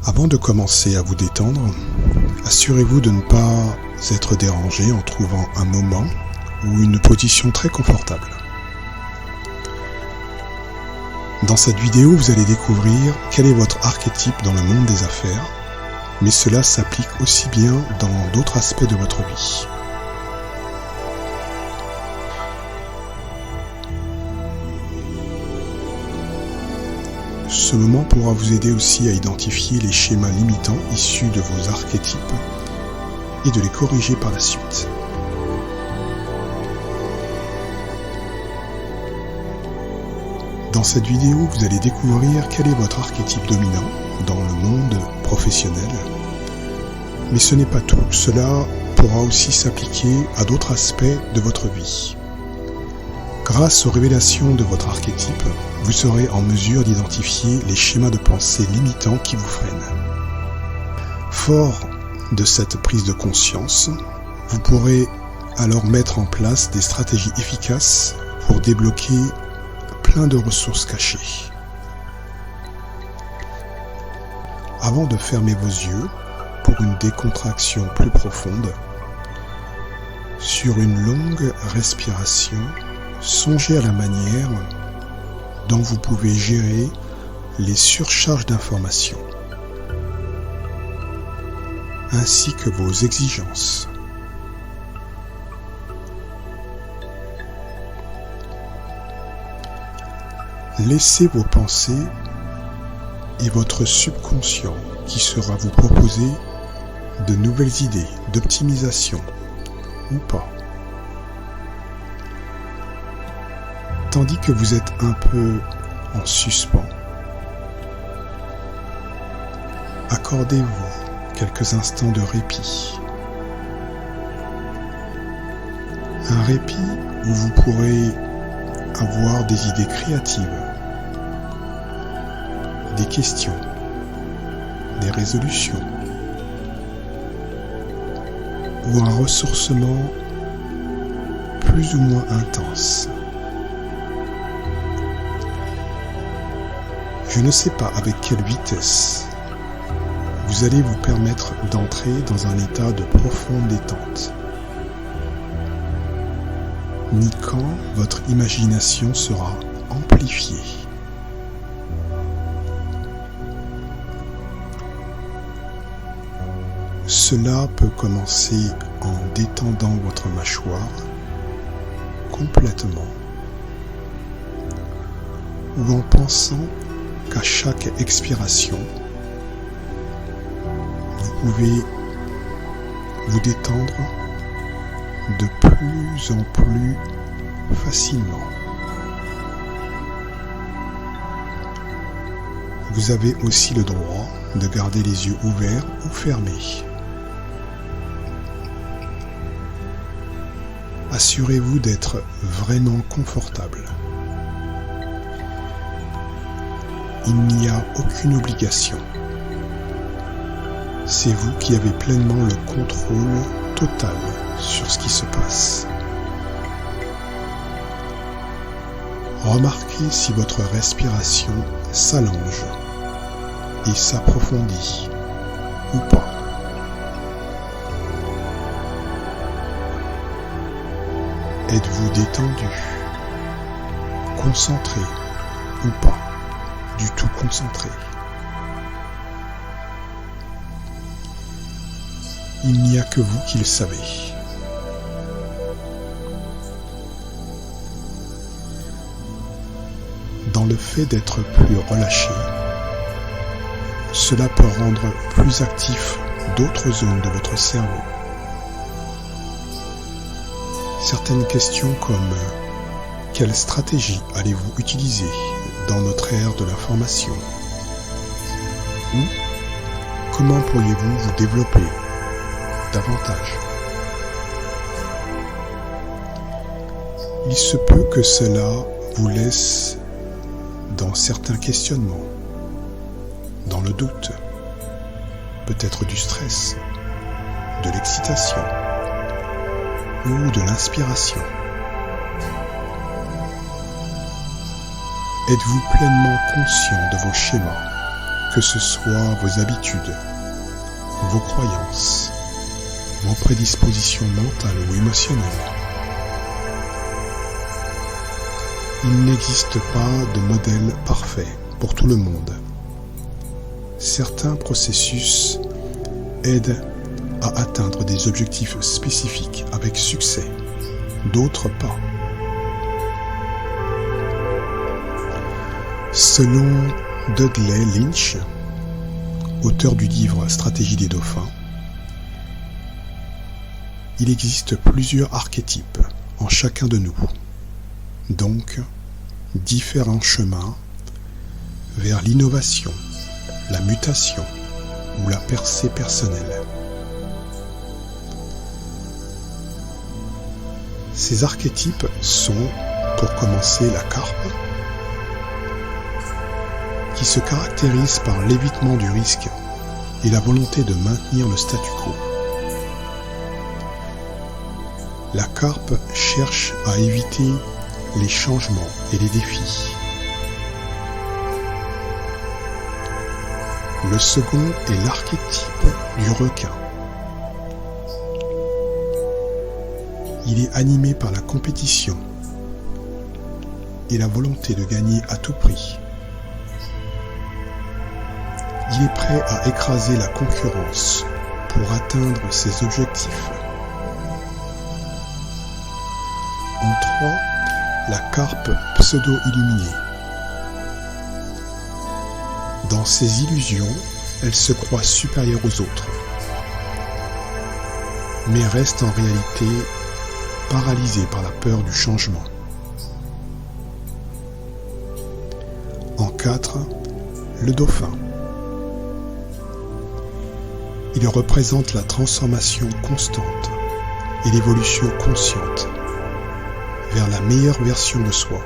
Avant de commencer à vous détendre, assurez-vous de ne pas être dérangé en trouvant un moment ou une position très confortable. Dans cette vidéo, vous allez découvrir quel est votre archétype dans le monde des affaires, mais cela s'applique aussi bien dans d'autres aspects de votre vie. Ce moment pourra vous aider aussi à identifier les schémas limitants issus de vos archétypes et de les corriger par la suite. Dans cette vidéo, vous allez découvrir quel est votre archétype dominant dans le monde professionnel. Mais ce n'est pas tout, cela pourra aussi s'appliquer à d'autres aspects de votre vie. Grâce aux révélations de votre archétype, vous serez en mesure d'identifier les schémas de pensée limitants qui vous freinent. Fort de cette prise de conscience, vous pourrez alors mettre en place des stratégies efficaces pour débloquer plein de ressources cachées. Avant de fermer vos yeux pour une décontraction plus profonde, sur une longue respiration, songez à la manière dont vous pouvez gérer les surcharges d'informations, ainsi que vos exigences. Laissez vos pensées et votre subconscient qui sera vous proposer de nouvelles idées d'optimisation ou pas. Tandis que vous êtes un peu en suspens, accordez-vous quelques instants de répit. Un répit où vous pourrez avoir des idées créatives, des questions, des résolutions, ou un ressourcement plus ou moins intense. Je ne sais pas avec quelle vitesse vous allez vous permettre d'entrer dans un état de profonde détente, ni quand votre imagination sera amplifiée. Cela peut commencer en détendant votre mâchoire complètement ou en pensant qu'à chaque expiration, vous pouvez vous détendre de plus en plus facilement. Vous avez aussi le droit de garder les yeux ouverts ou fermés. Assurez-vous d'être vraiment confortable. Il n'y a aucune obligation. C'est vous qui avez pleinement le contrôle total sur ce qui se passe. Remarquez si votre respiration s'allonge et s'approfondit ou pas. Êtes-vous détendu, concentré ou pas du tout concentré? Il n'y a que vous qui le savez. Dans le fait d'être plus relâché, cela peut rendre plus actif d'autres zones de votre cerveau. Certaines questions comme quelle stratégie allez-vous utiliser dans notre ère de l'information? Ou comment pourriez-vous vous développer davantage? Il se peut que cela vous laisse dans certains questionnements, dans le doute, peut-être du stress, de l'excitation ou de l'inspiration. Êtes-vous pleinement conscient de vos schémas que ce soit vos habitudes, vos croyances, vos prédispositions mentales ou émotionnelles. Il n'existe pas de modèle parfait pour tout le monde. Certains processus aident à atteindre des objectifs spécifiques avec succès, d'autres pas. Selon Dudley Lynch, auteur du livre Stratégie des dauphins, il existe plusieurs archétypes en chacun de nous, donc différents chemins vers l'innovation, la mutation ou la percée personnelle. Ces archétypes sont, pour commencer, la carpe, qui se caractérise par l'évitement du risque et la volonté de maintenir le statu quo. La carpe cherche à éviter les changements et les défis. Le second est l'archétype du requin. Il est animé par la compétition et la volonté de gagner à tout prix. Il est prêt à écraser la concurrence pour atteindre ses objectifs. En 3, la carpe pseudo-illuminée. Dans ses illusions, elle se croit supérieure aux autres, mais reste en réalité paralysée par la peur du changement. En 4, le dauphin. Il représente la transformation constante et l'évolution consciente vers la meilleure version de soi.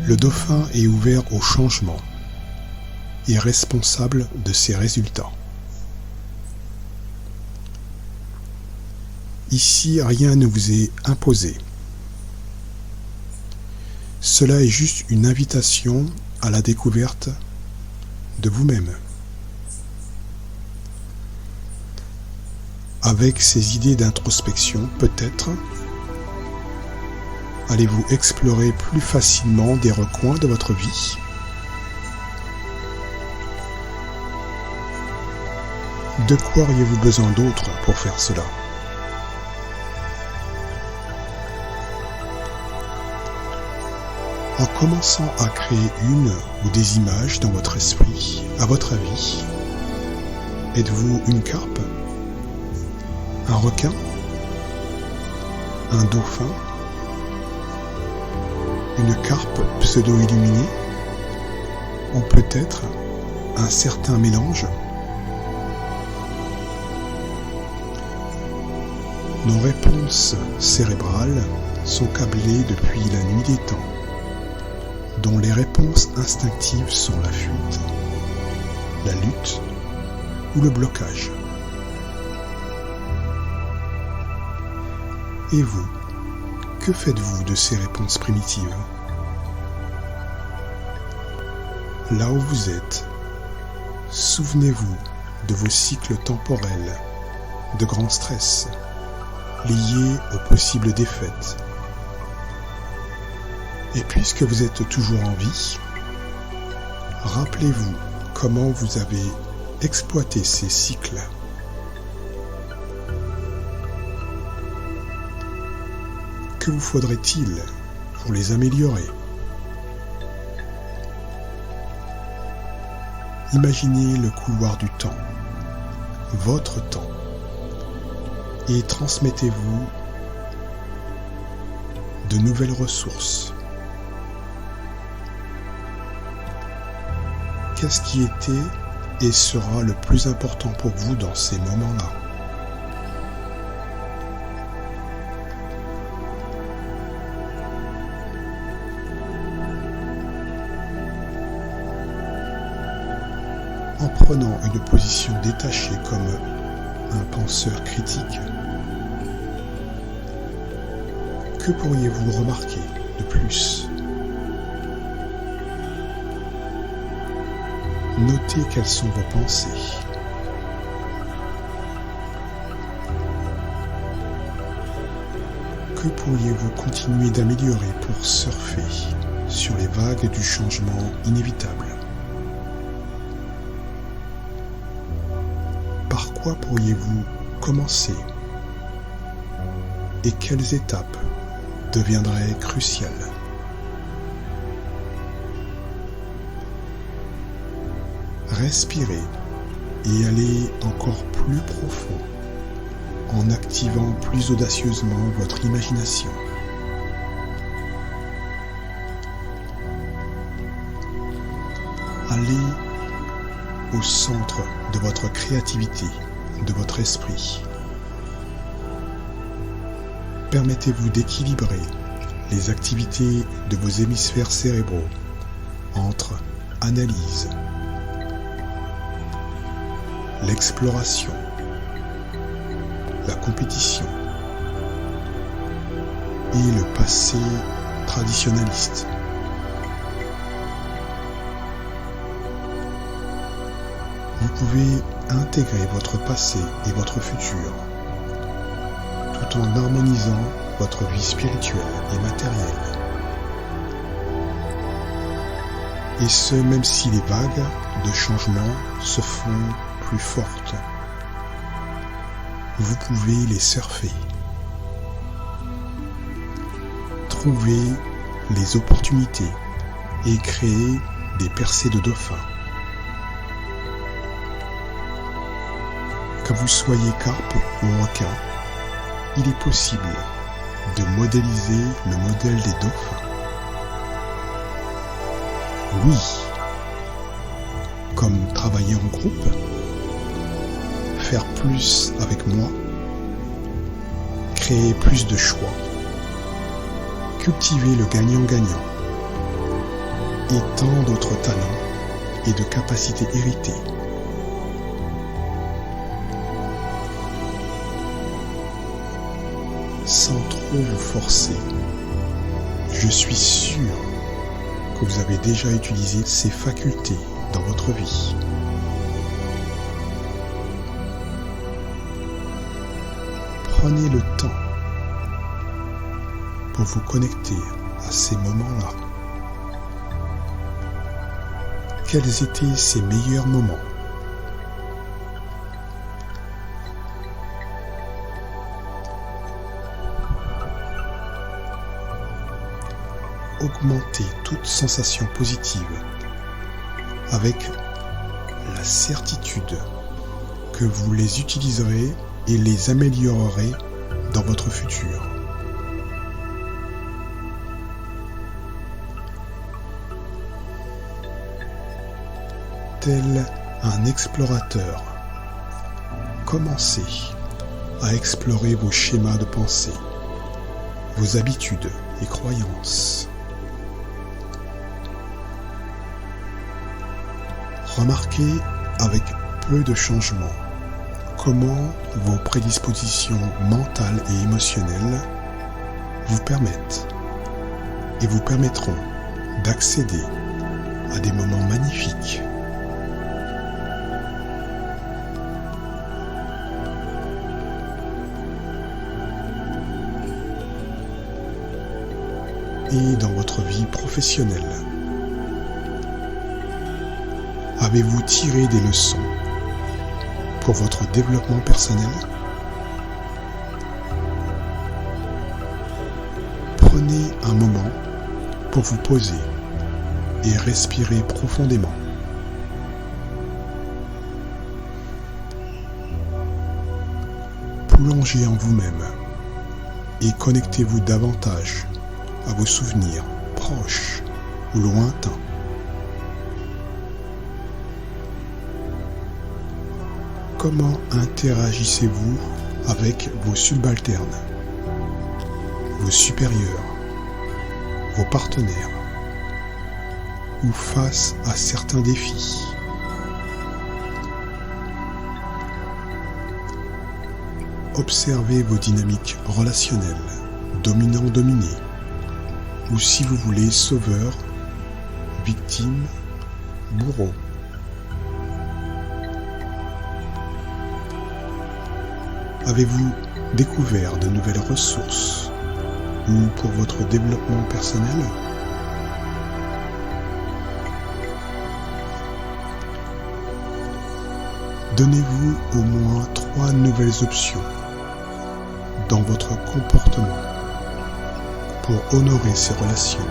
Le dauphin est ouvert au changement et responsable de ses résultats. Ici, rien ne vous est imposé. Cela est juste une invitation à la découverte de vous-même. Avec ces idées d'introspection, peut-être, allez-vous explorer plus facilement des recoins de votre vie. De quoi auriez-vous besoin d'autre pour faire cela ? En commençant à créer une ou des images dans votre esprit, à votre avis, êtes-vous une carpe ? Un requin, un dauphin, une carpe pseudo-illuminée, ou peut-être un certain mélange. Nos réponses cérébrales sont câblées depuis la nuit des temps, dont les réponses instinctives sont la fuite, la lutte ou le blocage. Et vous, que faites-vous de ces réponses primitives ? Là où vous êtes, souvenez-vous de vos cycles temporels de grand stress liés aux possibles défaites. Et puisque vous êtes toujours en vie, rappelez-vous comment vous avez exploité ces cycles. Que vous faudrait-il pour les améliorer ? Imaginez le couloir du temps, votre temps, et transmettez-vous de nouvelles ressources. Qu'est-ce qui était et sera le plus important pour vous dans ces moments-là ? En prenant une position détachée comme un penseur critique, que pourriez-vous remarquer de plus ? Notez quelles sont vos pensées. Que pourriez-vous continuer d'améliorer pour surfer sur les vagues du changement inévitable? Par quoi pourriez-vous commencer? Et quelles étapes deviendraient cruciales? Respirez et allez encore plus profond en activant plus audacieusement votre imagination. Allez au centre de votre créativité, de votre esprit. Permettez-vous d'équilibrer les activités de vos hémisphères cérébraux entre analyse, l'exploration, la compétition et le passé traditionnaliste. Vous pouvez intégrer votre passé et votre futur tout en harmonisant votre vie spirituelle et matérielle. Et ce, même si les vagues de changement se font plus fortes. Vous pouvez les surfer. Trouver les opportunités et créer des percées de dauphin. Que vous soyez carpe ou requin, il est possible de modéliser le modèle des dauphins. Oui, comme travailler en groupe, faire plus avec moi, créer plus de choix, cultiver le gagnant-gagnant et tant d'autres talents et de capacités héritées. Sans trop vous forcer, je suis sûr que vous avez déjà utilisé ces facultés dans votre vie. Prenez le temps pour vous connecter à ces moments-là. Quels étaient ces meilleurs moments? Augmentez toute sensation positive avec la certitude que vous les utiliserez et les améliorerez dans votre futur. Tel un explorateur, commencez à explorer vos schémas de pensée, vos habitudes et croyances. Remarquez avec peu de changements comment vos prédispositions mentales et émotionnelles vous permettent et vous permettront d'accéder à des moments magnifiques. Et dans votre vie professionnelle, avez-vous tiré des leçons pour votre développement personnel? Prenez un moment pour vous poser et respirer profondément. Plongez en vous-même et connectez-vous davantage à vos souvenirs proches ou lointains. Comment interagissez-vous avec vos subalternes, vos supérieurs, vos partenaires ou face à certains défis? Observez vos dynamiques relationnelles, dominant-dominé, ou si vous voulez sauveur, victime, bourreau. Avez-vous découvert de nouvelles ressources ou pour votre développement personnel? Donnez-vous au moins 3 nouvelles options dans votre comportement pour honorer ces relations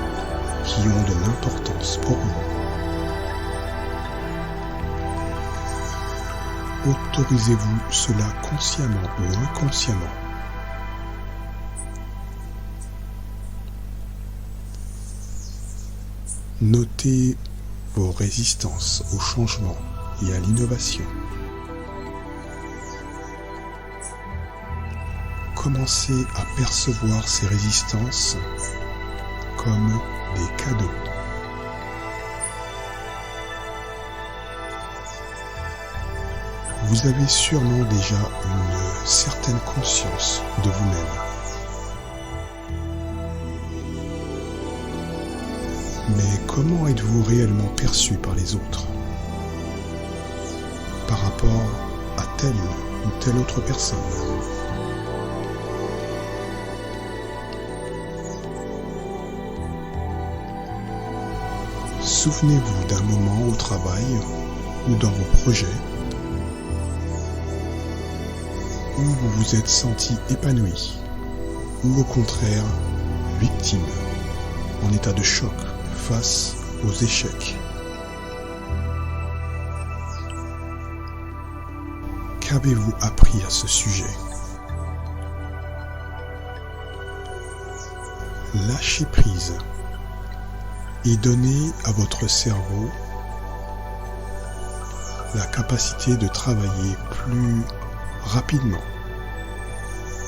qui ont de l'importance pour vous. Autorisez-vous cela consciemment ou inconsciemment. Notez vos résistances au changement et à l'innovation. Commencez à percevoir ces résistances comme des cadeaux. Vous avez sûrement déjà une certaine conscience de vous-même. Mais comment êtes-vous réellement perçu par les autres par rapport à telle ou telle autre personne? Souvenez-vous d'un moment au travail ou dans vos projets où vous vous êtes senti épanoui ou au contraire victime, en état de choc face aux échecs. Qu'avez-vous appris à ce sujet? Lâchez prise et donnez à votre cerveau la capacité de travailler plus rapidement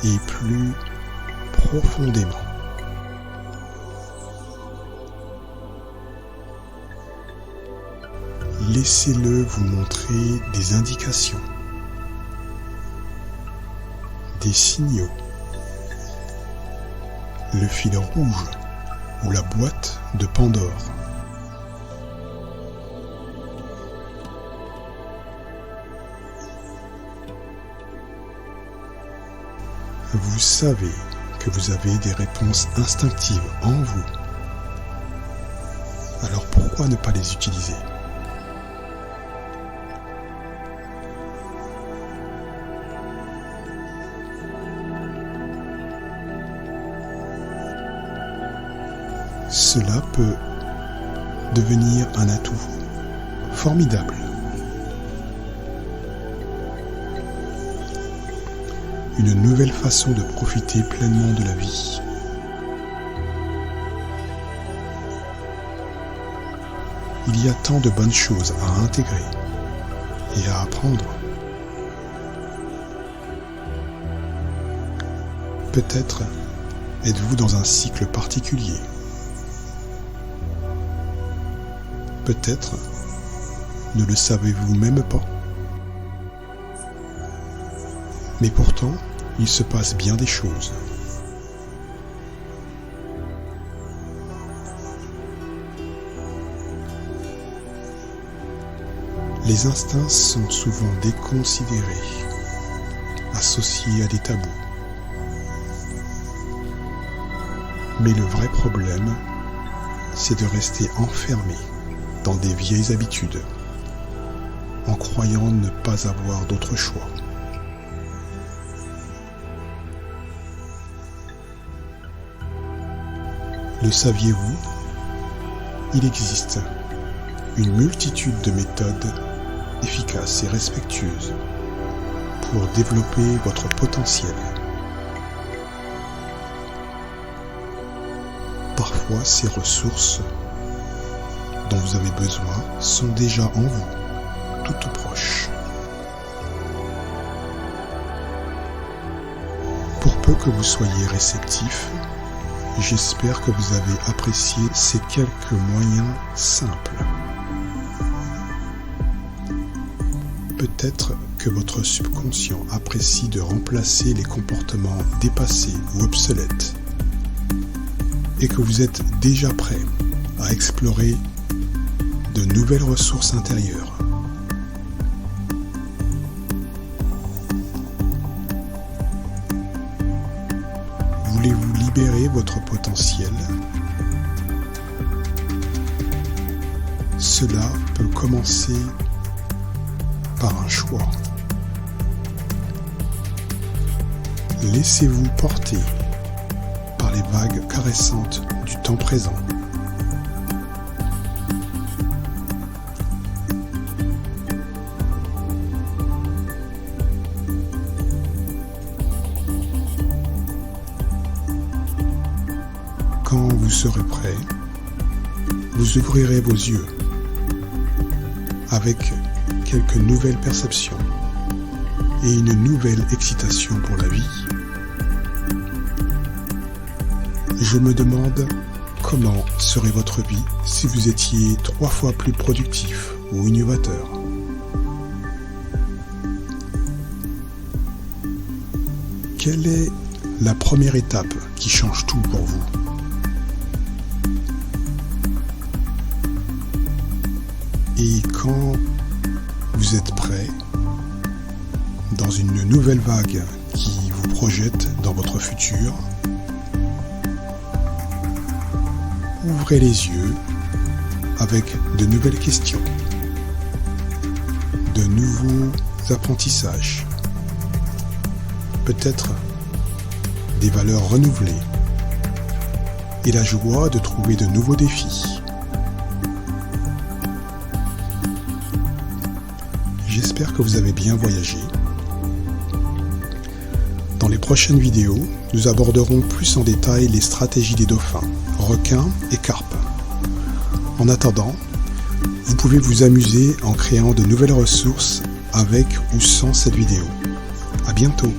et plus profondément. Laissez-le vous montrer des indications, des signaux, le fil rouge ou la boîte de Pandore. Vous savez que vous avez des réponses instinctives en vous. Alors pourquoi ne pas les utiliser? Cela peut devenir un atout formidable. Une nouvelle façon de profiter pleinement de la vie. Il y a tant de bonnes choses à intégrer et à apprendre. Peut-être êtes-vous dans un cycle particulier. Peut-être ne le savez-vous même pas. Mais pourtant, il se passe bien des choses. Les instincts sont souvent déconsidérés, associés à des tabous. Mais le vrai problème, c'est de rester enfermé dans des vieilles habitudes, en croyant ne pas avoir d'autre choix. Le saviez-vous? Il existe une multitude de méthodes efficaces et respectueuses pour développer votre potentiel. Parfois, ces ressources dont vous avez besoin sont déjà en vous, toutes proches. Pour peu que vous soyez réceptif, j'espère que vous avez apprécié ces quelques moyens simples. Peut-être que votre subconscient apprécie de remplacer les comportements dépassés ou obsolètes et que vous êtes déjà prêt à explorer de nouvelles ressources intérieures. libérer votre potentiel, cela peut commencer par un choix. Laissez-vous porter par les vagues caressantes du temps présent. Quand vous serez prêt, vous ouvrirez vos yeux avec quelques nouvelles perceptions et une nouvelle excitation pour la vie. Je me demande comment serait votre vie si vous étiez 3 fois plus productif ou innovateur. Quelle est la première étape qui change tout pour vous ? Et quand vous êtes prêt, dans une nouvelle vague qui vous projette dans votre futur, ouvrez les yeux avec de nouvelles questions, de nouveaux apprentissages, peut-être des valeurs renouvelées et la joie de trouver de nouveaux défis. J'espère que vous avez bien voyagé. Dans les prochaines vidéos, nous aborderons plus en détail les stratégies des dauphins, requins et carpes. En attendant, vous pouvez vous amuser en créant de nouvelles ressources avec ou sans cette vidéo. À bientôt!